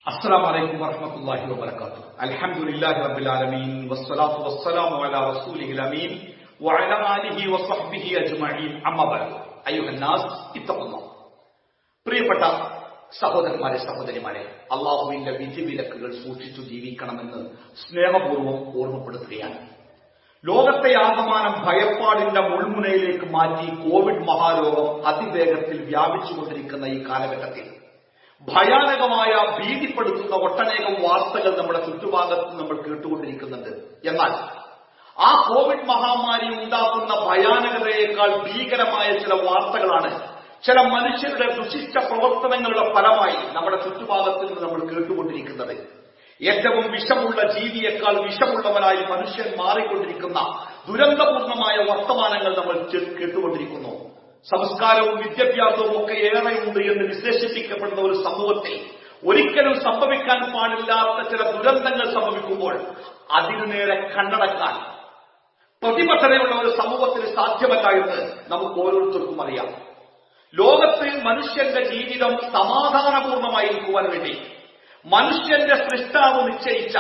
السلام عليكم ورحمة الله وبركاته. الحمد لله رب العالمين والصلاة والسلام على رسوله الأمين وعلى آله وصحبه أجمعين. أما بعد أيها الناس اتقوا الله. പ്രിയപ്പെട്ട സഹോദരന്മാരെ സഹോദരിമാരെ, അള്ളാഹുവിന്റെ വിധിവിലക്കുകൾ സൂക്ഷിച്ചു ജീവിക്കണമെന്ന് സ്നേഹപൂർവ്വം ഓർമ്മപ്പെടുത്തുകയാണ്. ലോകത്തെ ആകമാനം ഭയപ്പാടിന്റെ മുൾമുനയിലേക്ക് മാറ്റി കോവിഡ് മഹാരോഗം അതിവേഗത്തിൽ വ്യാപിച്ചുകൊണ്ടിരിക്കുന്ന ഈ കാലഘട്ടത്തിൽ ഭയാനകമായ ഭീതിപ്പെടുത്തുന്ന ഒട്ടനേകം വാർത്തകൾ നമ്മുടെ ചുറ്റുഭാഗത്ത് നമ്മൾ കേട്ടുകൊണ്ടിരിക്കുന്നുണ്ട്. എന്നാൽ ആ കോവിഡ് മഹാമാരി ഉണ്ടാക്കുന്ന ഭയാനകതയേക്കാൾ ഭീകരമായ ചില വാർത്തകളാണ് ചില മനുഷ്യരുടെ ദുഷിച്ച പ്രവർത്തനങ്ങളുടെ ഫലമായി നമ്മുടെ ചുറ്റുഭാഗത്ത് നിന്ന് നമ്മൾ കേട്ടുകൊണ്ടിരിക്കുന്നത്. ഏറ്റവും വിഷമുള്ള ജീവിയേക്കാൾ വിഷമുള്ളവനായി മനുഷ്യൻ മാറിക്കൊണ്ടിരിക്കുന്ന ദുരന്തപൂർണമായ വർത്തമാനങ്ങൾ നമ്മൾ കേട്ടുകൊണ്ടിരിക്കുന്നു. സംസ്കാരവും വിദ്യാഭ്യാസവും ഒക്കെ ഏറെയുണ്ട് എന്ന് വിശേഷിപ്പിക്കപ്പെടുന്ന ഒരു സമൂഹത്തിൽ ഒരിക്കലും സംഭവിക്കാൻ പാടില്ലാത്ത ചില ദുരന്തങ്ങൾ സംഭവിക്കുമ്പോൾ അതിനു നേരെ കണ്ണടക്കാൻ പ്രതിബദ്ധതയുള്ള ഒരു സമൂഹത്തിന് സാധ്യമല്ല എന്ന് നമുക്ക് ഓരോരുത്തർക്കും അറിയാം. ലോകത്ത് മനുഷ്യന്റെ ജീവിതം സമാധാനപൂർണമായിരിക്കുവാൻ വേണ്ടി മനുഷ്യന്റെ സൃഷ്ടാവ് നിശ്ചയിച്ച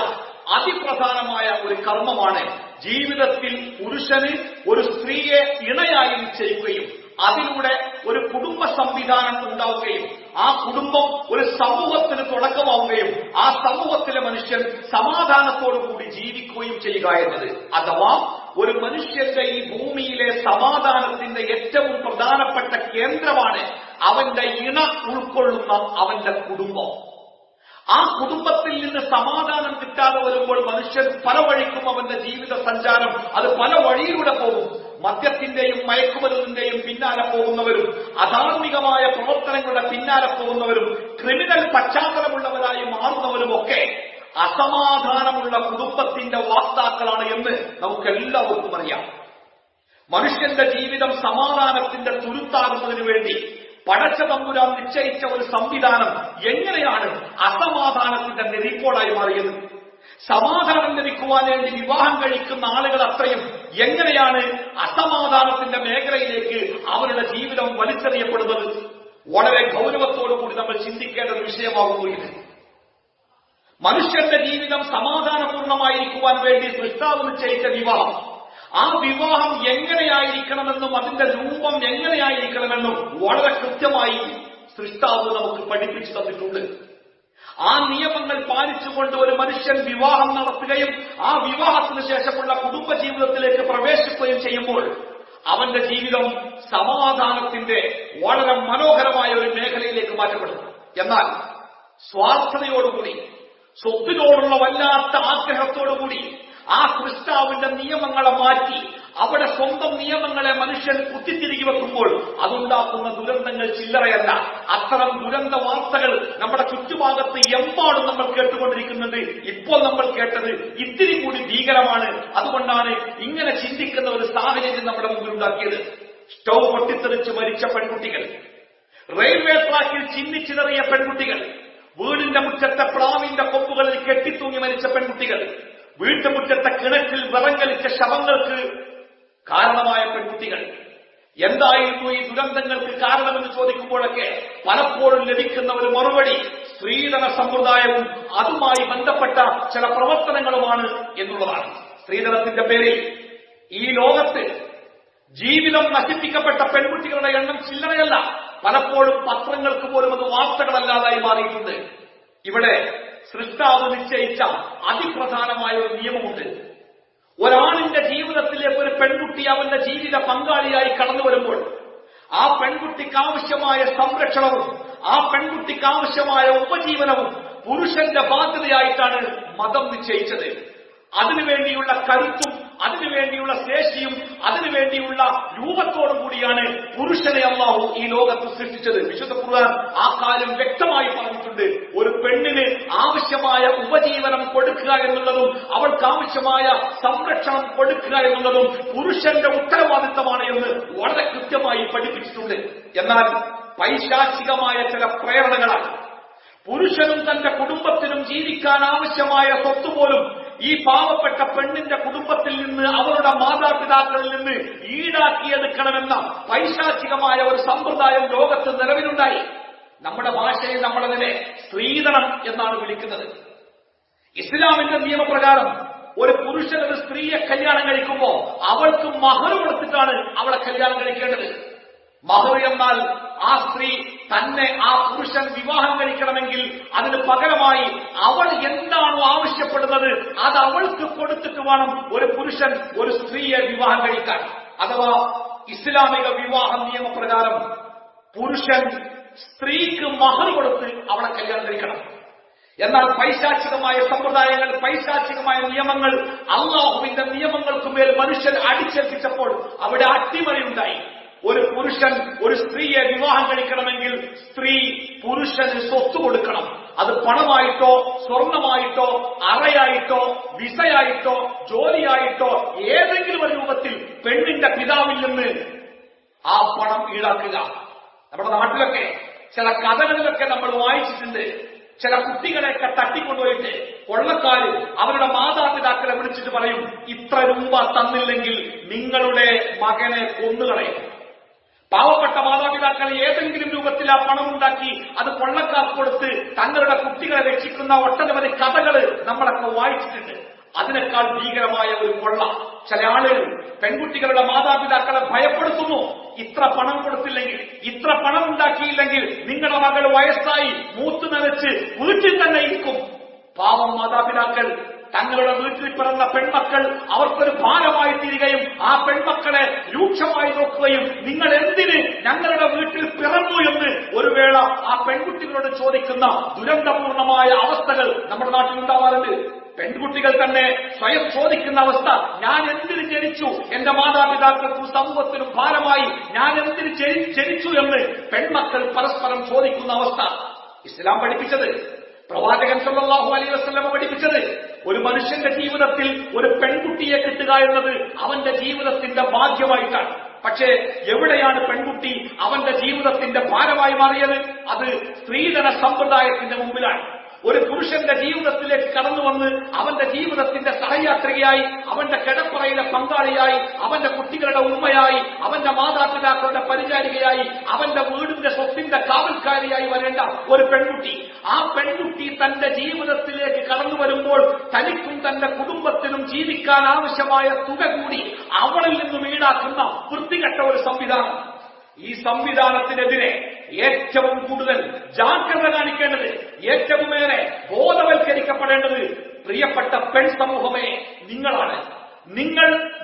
അതിപ്രധാനമായ ഒരു കർമ്മമാണ് ജീവിതത്തിൽ പുരുഷന് ഒരു സ്ത്രീയെ ഇണയായി നിശ്ചയിക്കുകയും അതിലൂടെ ഒരു കുടുംബ സംവിധാനം ഉണ്ടാവുകയും ആ കുടുംബം ഒരു സമൂഹത്തിന് തുടക്കമാവുകയും ആ സമൂഹത്തിലെ മനുഷ്യൻ സമാധാനത്തോടുകൂടി ജീവിക്കുകയും ചെയ്യുക എന്നത്. അഥവാ ഒരു മനുഷ്യന്റെ ഈ ഭൂമിയിലെ സമാധാനത്തിന്റെ ഏറ്റവും പ്രധാനപ്പെട്ട കേന്ദ്രമാണ് അവന്റെ ഇണ ഉൾക്കൊള്ളുന്ന അവന്റെ കുടുംബം. ആ കുടുംബത്തിൽ നിന്ന് സമാധാനം കിട്ടാതെ വരുമ്പോൾ മനുഷ്യൻ പല വഴിക്കും അവന്റെ ജീവിത സഞ്ചാരം അത് പല വഴിയിലൂടെ പോകും. മദ്യത്തിന്റെയും മയക്കുമരുന്നിന്റെയും പിന്നാലെ പോകുന്നവരും അധാർമികമായ പ്രവർത്തനങ്ങളുടെ പിന്നാലെ പോകുന്നവരും ക്രിമിനൽ പശ്ചാത്തലമുള്ളവരായി മാറുന്നവരും ഒക്കെ അസമാധാനമുള്ള കുടുംബത്തിന്റെ വാക്താക്കളാണ് എന്ന് നമുക്കെല്ലാവർക്കും അറിയാം. മനുഷ്യന്റെ ജീവിതം സമാധാനത്തിന്റെ തുരുത്താകുന്നതിന് വേണ്ടി പടച്ച തമ്പുരാൻ നിശ്ചയിച്ച ഒരു സംവിധാനം എങ്ങനെയാണ് അസമാധാനത്തിന്റെ നെരിപ്പോടായി മാറിയത്? സമാധാനം ലഭിക്കുവാൻ വേണ്ടി വിവാഹം കഴിക്കുന്ന ആളുകൾ അത്രയും എങ്ങനെയാണ് അസമാധാനത്തിന്റെ മേഖലയിലേക്ക് അവരുടെ ജീവിതം വലിച്ചെറിയപ്പെടുന്നത്? വളരെ ഗൗരവത്തോടുകൂടി നമ്മൾ ചിന്തിക്കേണ്ട ഒരു വിഷയമാകുന്നു ഇത്. മനുഷ്യന്റെ ജീവിതം സമാധാനപൂർണമായിരിക്കുവാൻ വേണ്ടി സൃഷ്ടാവ് നിശ്ചയിച്ച വിവാഹം, ആ വിവാഹം എങ്ങനെയായിരിക്കണമെന്നും അതിന്റെ രൂപം എങ്ങനെയായിരിക്കണമെന്നും വളരെ കൃത്യമായി സൃഷ്ടാവ് നമുക്ക് പഠിപ്പിച്ചു തന്നിട്ടുണ്ട്. ആ നിയമങ്ങൾ പാലിച്ചുകൊണ്ട് ഒരു മനുഷ്യൻ വിവാഹം നടത്തുകയും ആ വിവാഹത്തിന് ശേഷമുള്ള കുടുംബജീവിതത്തിലേക്ക് പ്രവേശിക്കുകയും ചെയ്യുമ്പോൾ അവന്റെ ജീവിതം സമാധാനത്തിന്റെ വളരെ മനോഹരമായ ഒരു മേഖലയിലേക്ക് മാറ്റപ്പെടും. എന്നാൽ സ്വാർത്ഥതയോടുകൂടി, സ്വത്തിനോടുള്ള വല്ലാത്ത ആഗ്രഹത്തോടുകൂടി ആ സൃഷ്ടാവിന്റെ നിയമങ്ങളെ മാറ്റി അവിടെ സ്വന്തം നിയമങ്ങളെ മനുഷ്യൻ കുത്തിത്തിരികി വെക്കുമ്പോൾ അതുണ്ടാക്കുന്ന ദുരന്തങ്ങൾ ചില്ലറയല്ല. അത്തരം ദുരന്ത വാർത്തകൾ നമ്മുടെ ചുറ്റുഭാഗത്ത് എമ്പാടും നമ്മൾ കേട്ടുകൊണ്ടിരിക്കുന്നുണ്ട്. ഇപ്പോൾ നമ്മൾ കേട്ടത് ഇത്തിരി കൂടി ഭീകരമാണ്. അതുകൊണ്ടാണ് ഇങ്ങനെ ചിന്തിക്കുന്ന ഒരു സാഹചര്യം നമ്മുടെ മുമ്പിൽ ഉണ്ടാക്കിയത്. സ്റ്റൗ പൊട്ടിത്തെറിച്ച് മരിച്ച പെൺകുട്ടികൾ, റെയിൽവേ ട്രാക്കിൽ ചിന്നിച്ചിതറിയ പെൺകുട്ടികൾ, വീടിന്റെ മുറ്റത്തെ പ്ലാവിന്റെ കൊമ്പുകളിൽ കെട്ടിത്തൂങ്ങി മരിച്ച പെൺകുട്ടികൾ, വീട്ടുമുറ്റത്തെ കിണറ്റിൽ വിറങ്ങലിച്ച ശവങ്ങൾക്ക് കാരണമായ പെൺകുട്ടികൾ. എന്തായിരുന്നു ഈ ദുരന്തങ്ങൾക്ക് കാരണമെന്ന് ചോദിക്കുമ്പോഴൊക്കെ പലപ്പോഴും ലഭിക്കുന്ന ഒരു മറുപടി സ്ത്രീധന സമ്പ്രദായവും അതുമായി ബന്ധപ്പെട്ട ചില പ്രവർത്തനങ്ങളുമാണ് എന്നുള്ളതാണ്. സ്ത്രീധനത്തിന്റെ പേരിൽ ഈ ലോകത്ത് ജീവിതം നശിപ്പിക്കപ്പെട്ട പെൺകുട്ടികളുടെ എണ്ണം ചില്ലറയല്ല. പലപ്പോഴും പത്രങ്ങൾക്ക് പോലും അത് വാർത്തകളല്ലാതായി മാറിയിട്ടുണ്ട്. ഇവിടെ സൃഷ്ടാവ് നിശ്ചയിച്ച അതിപ്രധാനമായ ഒരു നിയമമുണ്ട്. ഒരാണിന്റെ ജീവിതത്തിലേക്ക് ഒരു പെൺകുട്ടി അവന്റെ ജീവിത പങ്കാളിയായി കടന്നു വരുമ്പോൾ ആ പെൺകുട്ടിക്ക് ആവശ്യമായ സംരക്ഷണവും ആ പെൺകുട്ടിക്ക് ആവശ്യമായ ഉപജീവനവും പുരുഷന്റെ ബാധ്യതയായിട്ടാണ് മതം നിശ്ചയിച്ചത്. അതിനുവേണ്ടിയുള്ള കരുത്തും അതിനുവേണ്ടിയുള്ള ശേഷിയും അതിനുവേണ്ടിയുള്ള രൂപത്തോടും കൂടിയാണ് പുരുഷനെ അല്ലാഹു ഈ ലോകത്ത് സൃഷ്ടിച്ചത്. വിശുദ്ധ ഖുർആൻ ആ കാര്യം വ്യക്തമായി പറഞ്ഞിട്ടുണ്ട്. ഒരു പെണ്ണിന് ആവശ്യമായ ഉപജീവനം കൊടുക്കുക എന്നുള്ളതും അവൾക്ക് ആവശ്യമായ സംരക്ഷണം കൊടുക്കുക എന്നുള്ളതും പുരുഷന്റെ ഉത്തരവാദിത്തമാണ് എന്ന് വളരെ കൃത്യമായി പഠിപ്പിച്ചിട്ടുണ്ട്. എന്നാൽ പൈശാചികമായ ചില പ്രേരണകളാൽ പുരുഷനും തന്റെ കുടുംബത്തിനും ജീവിക്കാൻ ആവശ്യമായ സ്വത്ത് പോലും ഈ പാവപ്പെട്ട പെണ്ണിന്റെ കുടുംബത്തിൽ നിന്ന് അവരുടെ മാതാപിതാക്കളിൽ നിന്ന് ഈടാക്കിയെടുക്കണമെന്ന പൈശാചികമായ ഒരു സമ്പ്രദായം ലോകത്ത് നിലവിലുണ്ടായി. നമ്മുടെ ഭാഷയിൽ നമ്മളതിനെ സ്ത്രീധനം എന്നാണ് വിളിക്കുന്നത്. ഇസ്ലാമിന്റെ നിയമപ്രകാരം ഒരു പുരുഷൻ ഒരു സ്ത്രീയെ കല്യാണം കഴിക്കുമ്പോൾ അവൾക്ക് മഹർ കൊടുത്തിട്ടാണ് അവളെ കല്യാണം കഴിക്കേണ്ടത്. മഹർ എന്നാൽ ആ സ്ത്രീ തന്നെ ആ പുരുഷൻ വിവാഹം കഴിക്കണമെങ്കിൽ അതിന് പകരമായി അവൾ എന്താണോ ആവശ്യപ്പെടുന്നത് അത് അവൾക്ക് കൊടുത്തിട്ട് വേണം ഒരു പുരുഷൻ ഒരു സ്ത്രീയെ വിവാഹം കഴിക്കാൻ. അഥവാ ഇസ്ലാമിക വിവാഹ നിയമപ്രകാരം പുരുഷൻ സ്ത്രീക്ക് മഹർ കൊടുത്ത് അവളെ കല്യാണം കഴിക്കണം. എന്നാൽ പൈശാചികമായ സമ്പ്രദായങ്ങൾ, പൈശാചികമായ നിയമങ്ങൾ, അള്ളാഹുവിന്റെ നിയമങ്ങൾക്ക് മേൽ മനുഷ്യൻ അടിച്ചേൽപ്പിച്ചപ്പോൾ അവിടെ അട്ടിമറിയുണ്ടായി. ഒരു പുരുഷൻ ഒരു സ്ത്രീയെ വിവാഹം കഴിക്കണമെങ്കിൽ സ്ത്രീ പുരുഷന് സ്വത്ത് കൊടുക്കണം. അത് പണമായിട്ടോ സ്വർണമായിട്ടോ അറയായിട്ടോ വിസയായിട്ടോ ജോലിയായിട്ടോ ഏതെങ്കിലും ഒരു രൂപത്തിൽ പെണ്ണിന്റെ പിതാവിൽ നിന്ന് ആ പണം ഈടാക്കുക. നമ്മുടെ നാട്ടിലൊക്കെ ചില കഥകളിലൊക്കെ നമ്മൾ വായിച്ചിട്ടുണ്ട്. ചില കുട്ടികളെയൊക്കെ തട്ടിക്കൊണ്ടുപോയിട്ട് കൊള്ളക്കാര് അവരുടെ മാതാപിതാക്കളെ വിളിച്ചിട്ട് പറയും, ഇത്ര രൂപ തന്നില്ലെങ്കിൽ നിങ്ങളുടെ മകനെ കൊന്നുകളയും. പാവപ്പെട്ട മാതാപിതാക്കൾ ഏതെങ്കിലും രൂപത്തിൽ ആ പണം ഉണ്ടാക്കി അത് കൊള്ളക്കാർക്ക് കൊടുത്ത് തങ്ങളുടെ കുട്ടികളെ രക്ഷിക്കുന്ന ഒട്ടനവധി കഥകൾ നമ്മളൊക്കെ വായിച്ചിട്ടുണ്ട്. അതിനേക്കാൾ ഭീകരമായ ഒരു കൊള്ള ചില ആളുകൾ പെൺകുട്ടികളുടെ മാതാപിതാക്കളെ ഭയപ്പെടുത്തുന്നു. ഇത്ര പണം കൊടുത്തില്ലെങ്കിൽ, ഇത്ര പണം ഉണ്ടാക്കിയില്ലെങ്കിൽ നിങ്ങളുടെ മകൾ വയസ്സായി മൂത്തു നനച്ച് വീട്ടിൽ തന്നെ ഇരിക്കും. പാവം മാതാപിതാക്കൾ തങ്ങളുടെ വീട്ടിൽ പിറന്ന പെൺമക്കൾ അവർക്കൊരു ഭാരമായി തീരുകയും ആ പെൺമക്കളെ രൂക്ഷമായി നോക്കുകയും നിങ്ങൾ എന്തിന് ഞങ്ങളുടെ വീട്ടിൽ പിറന്നു എന്ന് ഒരു വേള ആ പെൺകുട്ടികളോട് ചോദിക്കുന്ന ദുരന്തപൂർണമായ അവസ്ഥകൾ നമ്മുടെ നാട്ടിൽ ഉണ്ടാവാറുണ്ട്. പെൺകുട്ടികൾ തന്നെ സ്വയം ചോദിക്കുന്ന അവസ്ഥ, ഞാൻ എന്തിന് ജനിച്ചു, എന്റെ മാതാപിതാക്കൾക്കും സമൂഹത്തിനും ഭാരമായി ഞാൻ എന്തിന് ജനിച്ചു എന്ന് പെൺമക്കൾ പരസ്പരം ചോദിക്കുന്ന അവസ്ഥ ഇസ്ലാം പഠിപ്പിച്ചത്, പ്രവാചകൻ സല്ലല്ലാഹു അലൈഹി വസല്ലം പഠിപ്പിച്ചത്, ഒരു മനുഷ്യന്റെ ജീവിതത്തിൽ ഒരു പെൺകുട്ടിയെ കിട്ടുക എന്നത് അവന്റെ ജീവിതത്തിന്റെ ഭാഗ്യമായിട്ടാണ്. പക്ഷേ എവിടെയാണ് പെൺകുട്ടി അവന്റെ ജീവിതത്തിന്റെ ഭാരമായി മാറിയത്? അത് സ്ത്രീധന സമ്പ്രദായത്തിന്റെ മുമ്പിലാണ്. ഒരു പുരുഷന്റെ ജീവിതത്തിലേക്ക് കടന്നു വന്ന് അവന്റെ ജീവിതത്തിന്റെ സഹയാത്രികയായി, അവന്റെ കിടപ്പറയിലെ പങ്കാളിയായി, അവന്റെ കുട്ടികളുടെ ഉമ്മയായി, അവന്റെ മാതാപിതാക്കളുടെ പരിചാരികയായി, അവന്റെ വീടിന്റെ സ്വത്തിന്റെ കാവൽക്കാരിയായി വരേണ്ട ഒരു പെൺകുട്ടി, ആ പെൺകുട്ടി തന്റെ ജീവിതത്തിലേക്ക് കടന്നു വരുമ്പോൾ തനിക്കും തന്റെ കുടുംബത്തിനും ജീവിക്കാൻ ആവശ്യമായ തുക കൂടി അവളിൽ നിന്നും ഈടാക്കുന്ന വൃത്തികെട്ട ഒരു സംവിധാനം. ഈ സംവിധാനത്തിനെതിരെ ഏറ്റവും കൂടുതൽ ജാഗ്രത കാണിക്കേണ്ടത്, ഏറ്റവുമേറെ ബോധവൽക്കരിക്കപ്പെടേണ്ടത് പ്രിയപ്പെട്ട പെൺ സമൂഹമേ നിങ്ങളാണ്.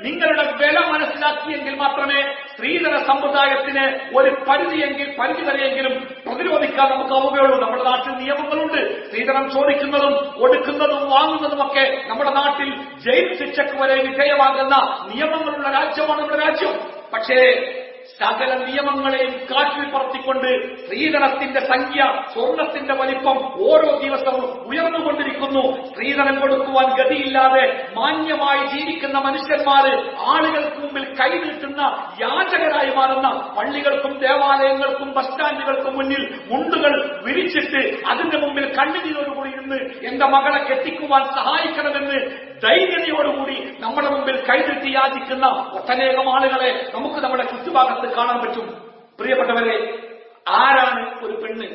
നിങ്ങളുടെ വില മനസ്സിലാക്കിയെങ്കിൽ മാത്രമേ സ്ത്രീധന സമ്പ്രദായത്തിന് ഒരു പരിധി വരെയെങ്കിലും പ്രതിരോധിക്കാൻ നമുക്ക് ആവുകയുള്ളൂ. നമ്മുടെ നാട്ടിൽ നിയമങ്ങളുണ്ട്. സ്ത്രീധനം ചോദിക്കുന്നതും കൊടുക്കുന്നതും വാങ്ങുന്നതുമൊക്കെ നമ്മുടെ നാട്ടിൽ ജയിൽ ശിക്ഷയ്ക്ക് വരെ വിധേയമാകുന്ന നിയമങ്ങളുള്ള രാജ്യമാണ് നമ്മുടെ രാജ്യം. പക്ഷേ സകല നിയമങ്ങളെയും കാറ്റിൽ പറത്തിക്കൊണ്ട് സ്ത്രീധനത്തിന്റെ സംഖ്യ, സ്വർണത്തിന്റെ വലിപ്പം ഓരോ ദിവസവും ഉയർന്നുകൊണ്ടിരിക്കുന്നു. സ്ത്രീധനം കൊടുക്കുവാൻ ഗതിയില്ലാതെ മാന്യമായി ജീവിക്കുന്ന മനുഷ്യന്മാര് ആളുകൾക്ക് മുമ്പിൽ കൈനീട്ടുന്ന യാചകരായി മാറുന്ന പള്ളികൾക്കും ദേവാലയങ്ങൾക്കും ബസ് സ്റ്റാൻഡുകൾക്കും മുന്നിൽ മുണ്ടുകൾ വിരിച്ചിട്ട് അതിന്റെ മുമ്പിൽ കണ്ണുനീരോടുകൂടി ഇരുന്ന് എന്റെ മകളെ കെട്ടിക്കുവാൻ സഹായിക്കണമെന്ന് ധൈര്യതയോടുകൂടി നമ്മുടെ മുമ്പിൽ കൈനീട്ടി യാചിക്കുന്ന ഒട്ടനേകം ആളുകളെ നമുക്ക് നമ്മുടെ ചുറ്റുഭാഗത്ത് കാണാൻ പറ്റും. പ്രിയപ്പെട്ടവരെ, ആരാണ് ഒരു പെണ്ണ്?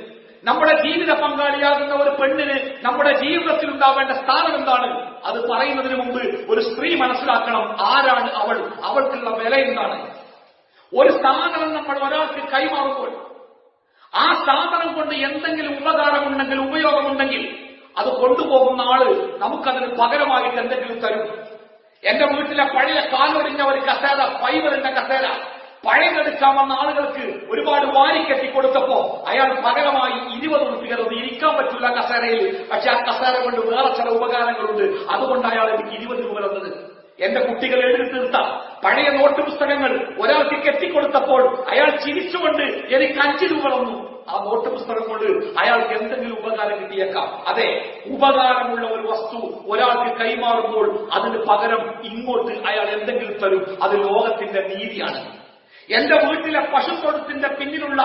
നമ്മുടെ ജീവിത പങ്കാളിയാകുന്ന ഒരു പെണ്ണിന് നമ്മുടെ ജീവിതത്തിൽ ഉണ്ടാവേണ്ട സ്ഥാനം എന്താണ്? അത് പറയുന്നതിന് മുമ്പ് ഒരു സ്ത്രീ മനസ്സിലാക്കണം ആരാണ് അവൾ, അവൾക്കുള്ള വില എന്താണ്. ഒരു സാധനം നമ്മൾ ഒരാൾക്ക് കൈമാറുമ്പോൾ ആ സാധനം കൊണ്ട് എന്തെങ്കിലും ഉപകാരമുണ്ടെങ്കിൽ, ഉപയോഗമുണ്ടെങ്കിൽ അത് കൊണ്ടുപോകുന്ന ആള് നമുക്കതിന് പകരമായിട്ട് എന്തെങ്കിലും തരും. എന്റെ വീട്ടിലെ പഴയ കാലൊടിഞ്ഞ ഒരു കസേര, ഫൈബറിന്റെ കസേര പഴയതെടുക്കാൻ വന്ന ആളുകൾക്ക് ഒരുപാട് വാരിക്കെട്ടി കൊടുത്തപ്പോ അയാൾ പകരമായി 20 ഉറുപ്പിക ഇരിക്കാൻ പറ്റില്ല കസേരയിൽ, പക്ഷെ ആ കസേര കൊണ്ട് വേറെ ചില ഉപകാരങ്ങളുണ്ട്, അതുകൊണ്ട് അയാൾ എനിക്ക് 20 രൂപ തന്നത്. എന്റെ കുട്ടികൾ എഴുതി തീർത്ത പഴയ നോട്ട് പുസ്തകങ്ങൾ ഒരാൾക്ക് കെട്ടിക്കൊടുത്തപ്പോൾ അയാൾ ചിരിച്ചുകൊണ്ട് എനിക്ക് 5 രൂപ തന്നു. ആ നോട്ട് പുസ്തകം കൊണ്ട് അയാൾക്ക് എന്തെങ്കിലും ഉപകാരം കിട്ടിയേക്കാം. അതെ, ഉപകാരമുള്ള ഒരു വസ്തു ഒരാൾക്ക് കൈമാറുമ്പോൾ അതിന് പകരം ഇങ്ങോട്ട് അയാൾ എന്തെങ്കിലും തരും. അത് ലോകത്തിന്റെ നീതിയാണ്. എന്റെ വീട്ടിലെ പശുത്തൊഴുത്തിന്റെ പിന്നിലുള്ള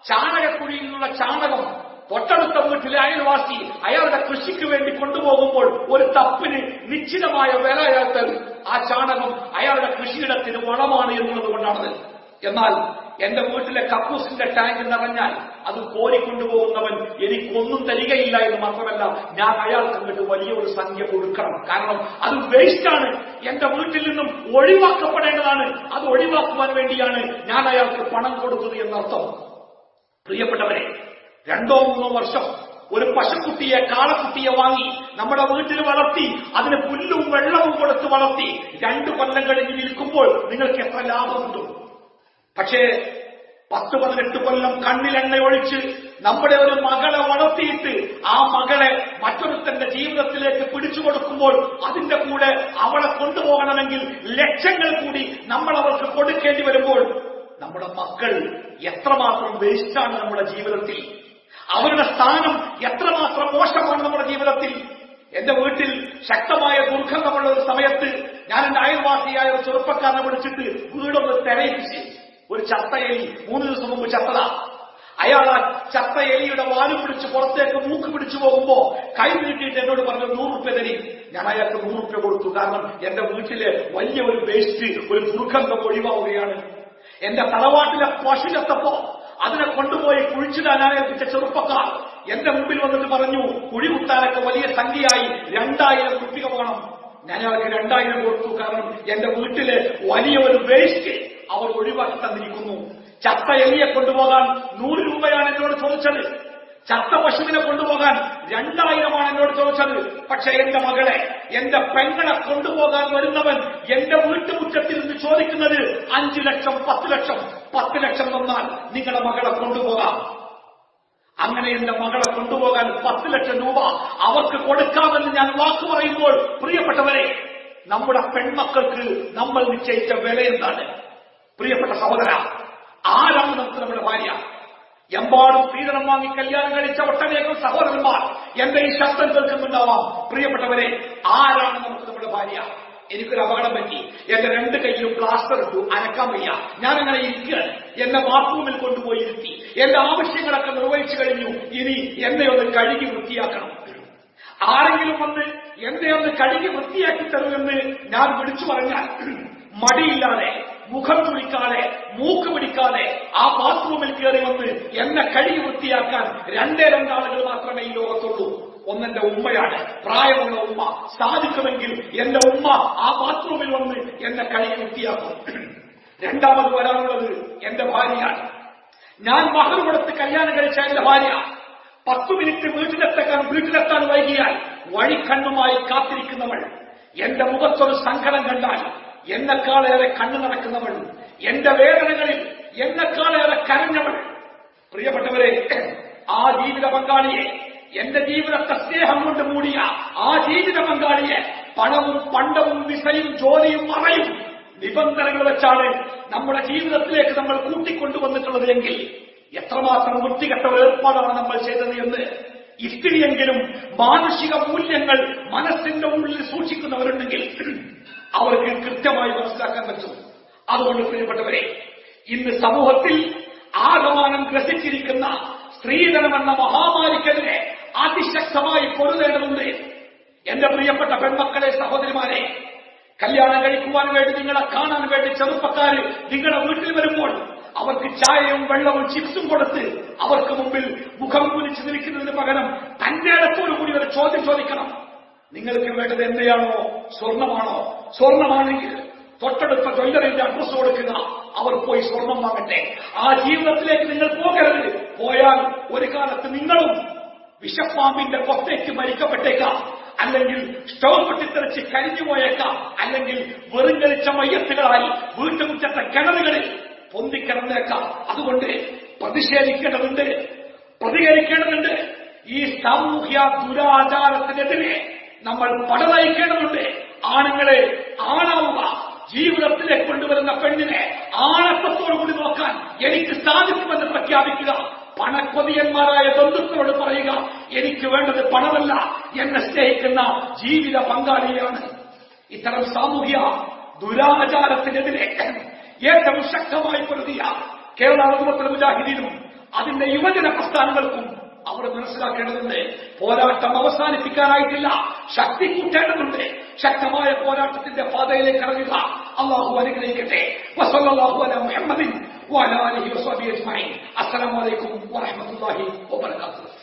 ചാണകക്കുഴിയിൽ നിന്നുള്ള ചാണകം തൊട്ടടുത്ത വീട്ടിലെ അയൽവാസി അയാളുടെ കൃഷിക്ക് വേണ്ടി കൊണ്ടുപോകുമ്പോൾ ഒരു തപ്പിന് നിശ്ചിതമായ വില അയാൾ തരും. ആ ചാണകം അയാളുടെ കൃഷിയിടത്തിന് വളമാണ് എന്നുള്ളത് കൊണ്ടാണത്. എന്നാൽ എന്റെ വീട്ടിലെ കക്കൂസിന്റെ ടാങ്ക് നിറഞ്ഞാൽ അത് കോരിക്കൊണ്ടുപോകുന്നവൻ എനിക്കൊന്നും തരികയില്ല എന്ന് മാത്രമല്ല, ഞാൻ അയാൾക്ക് അങ്ങോട്ട് വലിയൊരു സംഖ്യ കൊടുക്കണം. കാരണം അത് വേസ്റ്റാണ്, എന്റെ വീട്ടിൽ നിന്നും ഒഴിവാക്കപ്പെടേണ്ടതാണ്. അത് ഒഴിവാക്കുവാൻ വേണ്ടിയാണ് ഞാൻ അയാൾക്ക് പണം കൊടുത്തത് എന്നർത്ഥം. പ്രിയപ്പെട്ടവരെ, 2-3 വർഷം ഒരു പശുക്കുട്ടിയെ, കാളക്കുട്ടിയെ വാങ്ങി നമ്മുടെ വീട്ടിൽ വളർത്തി, അതിന് പുല്ലും വെള്ളവും കൊടുത്ത് വളർത്തി 2 കൊല്ലം കഴിഞ്ഞ് വിൽക്കുമ്പോൾ നിങ്ങൾക്ക് എത്ര ലാഭമുണ്ട്? പക്ഷേ 10-18 കൊല്ലം കണ്ണിലെണ്ണ ഒഴിച്ച് നമ്മുടെ ഒരു മകളെ വളർത്തിയിട്ട് ആ മകളെ മറ്റൊരുത്തന്റെ ജീവിതത്തിലേക്ക് പിടിച്ചു കൊടുക്കുമ്പോൾ അതിന്റെ കൂടെ അവളെ കൊണ്ടുപോകണമെങ്കിൽ ലക്ഷങ്ങൾ കൂടി നമ്മൾ അവർക്ക് കൊടുക്കേണ്ടി വരുമ്പോൾ നമ്മുടെ മക്കൾ എത്രമാത്രം വേസ്റ്റാണ് നമ്മുടെ ജീവിതത്തിൽ, അവരുടെ സ്ഥാനം എത്രമാത്രം മോശമാണ് നമ്മുടെ ജീവിതത്തിൽ. എന്റെ വീട്ടിൽ ശക്തമായ ദുർഗന്ധമുള്ള ഒരു സമയത്ത് ഞാൻ എന്റെ അയൽവാസിയായ ഒരു ചെറുപ്പക്കാരനെ വിളിച്ചിട്ട് വീടൊന്ന് തെരയിപ്പിച്ച്. ഒരു ചത്ത എലി 3 ദിവസം മുമ്പ് ചത്തത. അയാൾ ആ ചത്ത എലിയുടെ വാല് പിടിച്ച് പുറത്തേക്ക് മൂക്ക് പിടിച്ചു പോകുമ്പോ കൈ നീട്ടിയിട്ട് എന്നോട് പറഞ്ഞു 100 രൂപ തരി. ഞാൻ അയാൾക്ക് 100 രൂപ കൊടുത്തു. കാരണം എന്റെ വീട്ടിലെ വലിയ ഒരു വേസ്റ്റ്, ഒരു ദുർഗന്ധം ഒഴിവാവുകയാണ്. എന്റെ തറവാട്ടിലെ പശു ചത്തപ്പോ അതിനെ കൊണ്ടുപോയി കുഴിച്ചിടാൻ ഏൽപ്പിച്ച ചെറുപ്പക്കാർ എന്റെ മുമ്പിൽ വന്നിട്ട് പറഞ്ഞു, കുഴി കുത്താനൊക്കെ വലിയ സംഖ്യയായി, 2000 രൂപ വേണം. ഞാൻ അവർക്ക് 2000 കൊടുത്തു. കാരണം എന്റെ വീട്ടിലെ വലിയ ഒരു വേസ്റ്റ് അവർ ഒഴിവാക്കി തന്നിരിക്കുന്നു. ചത്ത എലിയെ കൊണ്ടുപോകാൻ 100 രൂപയാണ് എന്നോട് ചോദിച്ചത്. ചത്ത പശുവിനെ കൊണ്ടുപോകാൻ 2000 എന്നോട് ചോദിച്ചത്. പക്ഷെ എന്റെ മകളെ, എന്റെ പെങ്ങളെ കൊണ്ടുപോകാൻ വരുന്നവൻ എന്റെ വീട്ടുമുറ്റത്തിൽ നിന്ന് ചോദിക്കുന്നത് 5 ലക്ഷം, 10 ലക്ഷം. 10 ലക്ഷം തന്നാൽ നിങ്ങളുടെ മകളെ കൊണ്ടുപോകാം. അങ്ങനെ എന്റെ മകളെ കൊണ്ടുപോകാൻ 10 ലക്ഷം രൂപ അവർക്ക് കൊടുക്കാമെന്ന് ഞാൻ വാക്കു പറയുമ്പോൾ, പ്രിയപ്പെട്ടവരെ, നമ്മുടെ പെൺമക്കൾക്ക് നമ്മൾ നിശ്ചയിച്ച വില എന്താണ്? പ്രിയപ്പെട്ട സഹോദര, ആരാണ് നമുക്ക് നമ്മുടെ ഭാര്യ? എമ്പാടും സ്ത്രീധനം വാങ്ങി കല്യാണം കഴിച്ച ഒട്ടനേകം സഹോദരന്മാർ എന്റെ ഈ ശബ്ദം കേൾക്കുന്നുണ്ടാവാം. പ്രിയപ്പെട്ടവരെ, ആരാണ് നമുക്ക് നമ്മുടെ ഭാര്യ? എനിക്കൊരു അപകടം പറ്റി, എന്റെ 2 കൈയിലും പ്ലാസ്റ്റർ ഇട്ടു, അനക്കാൻ വയ്യ. ഞാനങ്ങനെ ഇരിക്കുകയാണ്. എന്നെ ബാത്റൂമിൽ കൊണ്ടുപോയി ഇരുത്തി. എന്റെ ആവശ്യങ്ങളൊക്കെ നിർവഹിച്ചു കഴിഞ്ഞു. ഇനി എന്നെ ഒന്ന് കഴുകി വൃത്തിയാക്കണം. ആരെങ്കിലും വന്ന് എന്നെ ഒന്ന് കഴുകി വൃത്തിയാക്കി തരുമെന്ന് ഞാൻ വിളിച്ചു പറഞ്ഞാൽ മടിയില്ലാതെ, മുഖം ചുളിക്കാതെ, മൂക്ക് പിടിക്കാതെ ആ ബാത്റൂമിൽ കയറി വന്ന് എന്നെ കഴുകി വൃത്തിയാക്കാൻ 2 ആളുകൾ മാത്രമേ ഈ ലോകത്തുള്ളൂ. ഒന്നെന്റെ ഉമ്മയാണ്, പ്രായമുള്ള ഉമ്മ. സാധിക്കുമെങ്കിൽ എന്റെ ഉമ്മ ആ ബാത്റൂമിൽ വന്ന് എന്നെ കഴുകി വൃത്തിയാക്കും. രണ്ടാമത് വരാനുള്ളത് എന്റെ ഭാര്യയാണ്. ഞാൻ മഹർ കൊടുത്ത് കല്യാണം കഴിച്ച എന്റെ ഭാര്യ 10 മിനിറ്റ് വീട്ടിലെത്താൻ വൈകിയാൽ വഴിക്കണ്ണുമായി കാത്തിരിക്കുന്നവൾ, എന്റെ മുഖത്തൊരു സങ്കടം കണ്ടാൽ എന്നെക്കാളേറെ കണ്ണു നടക്കുന്നവൾ, എന്റെ വേദനകളിൽ എന്നെക്കാളേറെ കരഞ്ഞവൾ. പ്രിയപ്പെട്ടവരെ, ആ ജീവിത പങ്കാളിയെ, എന്റെ ജീവിതത്തെ സ്നേഹം കൊണ്ട് മൂടിയ ആ ജീവിത പങ്കാളിയെ പണവും പണ്ടവും വിസയും ജോലിയും മറയും നിബന്ധനകൾ വെച്ചാണ് നമ്മുടെ ജീവിതത്തിലേക്ക് നമ്മൾ കൂട്ടിക്കൊണ്ടുവന്നിട്ടുള്ളത് എങ്കിൽ എത്രമാത്രം വൃത്തികെട്ട ഒരു ഏർപ്പാടാണ് നമ്മൾ ചെയ്തത് എന്ന് ഇത്തിരിയെങ്കിലും മാനുഷിക മൂല്യങ്ങൾ മനസ്സിന്റെ ഉള്ളിൽ സൂക്ഷിക്കുന്നവരുണ്ടെങ്കിൽ അവർക്ക് കൃത്യമായി മനസ്സിലാക്കാൻ പറ്റും. അതുകൊണ്ട് പ്രിയപ്പെട്ടവരെ, ഇന്ന് സമൂഹത്തിൽ ആകമാനം ഗ്രസിച്ചിരിക്കുന്ന സ്ത്രീധനമെന്ന മഹാമാരിക്കെതിരെ അതിശക്തമായി പൊരുതേണ്ടതുണ്ട്. എന്റെ പ്രിയപ്പെട്ട പെൺമക്കളെ, സഹോദരിമാരെ, കല്യാണം കഴിക്കുവാൻ വേണ്ടി, നിങ്ങളെ കാണാൻ വേണ്ടി ചെറുപ്പക്കാര് നിങ്ങളുടെ വീട്ടിൽ വരുമ്പോൾ അവർക്ക് ചായയും വെള്ളവും ചിപ്സും കൊടുത്ത് അവർക്ക് മുമ്പിൽ മുഖം കുനിച്ച് നിൽക്കുന്നതിന് പകരം തന്റെ ഇടത്തോടുകൂടി ഒരു ചോദ്യം ചോദിക്കണം. നിങ്ങൾക്ക് വേണ്ടത് എന്തെയാണോ? സ്വർണമാണോ? സ്വർണമാണെങ്കിൽ തൊട്ടടുത്ത ജ്വല്ലറിന്റെ അഡ്രസ് കൊടുക്കുക, അവർ പോയി സ്വർണം വാങ്ങട്ടെ. ആ ജീവിതത്തിലേക്ക് നിങ്ങൾ പോകരുത്. പോയാൽ ഒരു കാലത്ത് നിങ്ങളും വിഷപ്പാമ്പിന്റെ കൊത്തേക്ക് മരിക്കപ്പെട്ടേക്കാം, അല്ലെങ്കിൽ സ്റ്റോവ് പൊട്ടിത്തെറിച്ച് കരിഞ്ഞു പോയേക്കാം, അല്ലെങ്കിൽ വെറും കളിച്ച മയ്യത്തുകളായി വീട്ടുമുറ്റത്തെ കിണറുകളിൽ പൊന്തിക്കിടന്നേക്കാം. അതുകൊണ്ട് പ്രതിഷേധിക്കേണ്ടതുണ്ട്, പ്രതികരിക്കേണ്ടതുണ്ട്. ഈ സാമൂഹ്യ ദുരാചാരത്തിനെതിരെ നമ്മൾ പടനയിക്കേണ്ടതുണ്ട്. ആണുങ്ങളെ ആണാവുക. ജീവിതത്തിലേക്ക് കൊണ്ടുവരുന്ന പെണ്ണിനെ ആണത്വത്തോടുകൂടി നോക്കാൻ എനിക്ക് സാധിക്കുമെന്ന് പ്രഖ്യാപിക്കുക. പണക്കൊതിയന്മാരായ ബന്ധുക്കളോട് പറയുക, എനിക്ക് വേണ്ടത് പണമല്ല, എന്നെ സ്നേഹിക്കുന്ന ജീവിത പങ്കാളിയാണ്. ഇത്തരം സാമൂഹ്യ ദുരാചാരത്തിനെതിരെ ഏറ്റവും ശക്തമായി പൊരുതിയ കേരള നേതൃത്വ മുജാഹിദീനും അതിന്റെ യുവജന പ്രസ്ഥാനങ്ങൾക്കും അവർ മനസ്സിലാക്കേണ്ടതുണ്ട്. പോരാട്ടം അവസാനിപ്പിക്കാനായിട്ടില്ല, ശക്തി കൂട്ടേണ്ടതുണ്ട്. ശക്തമായ പോരാട്ടത്തിന്റെ പാതയിലേക്ക് ഇറങ്ങുക. അല്ലാഹു അനുഗ്രഹിക്കട്ടെ. വസല്ലല്ലാഹു അലാ മുഹമ്മദിൻ വഅലാ ആലിഹി വസഹ്ബിഹി അജ്മഈൻ. അസ്സലാമു അലൈക്കും വറഹ്മത്തുള്ളാഹി വബറകാതുഹു.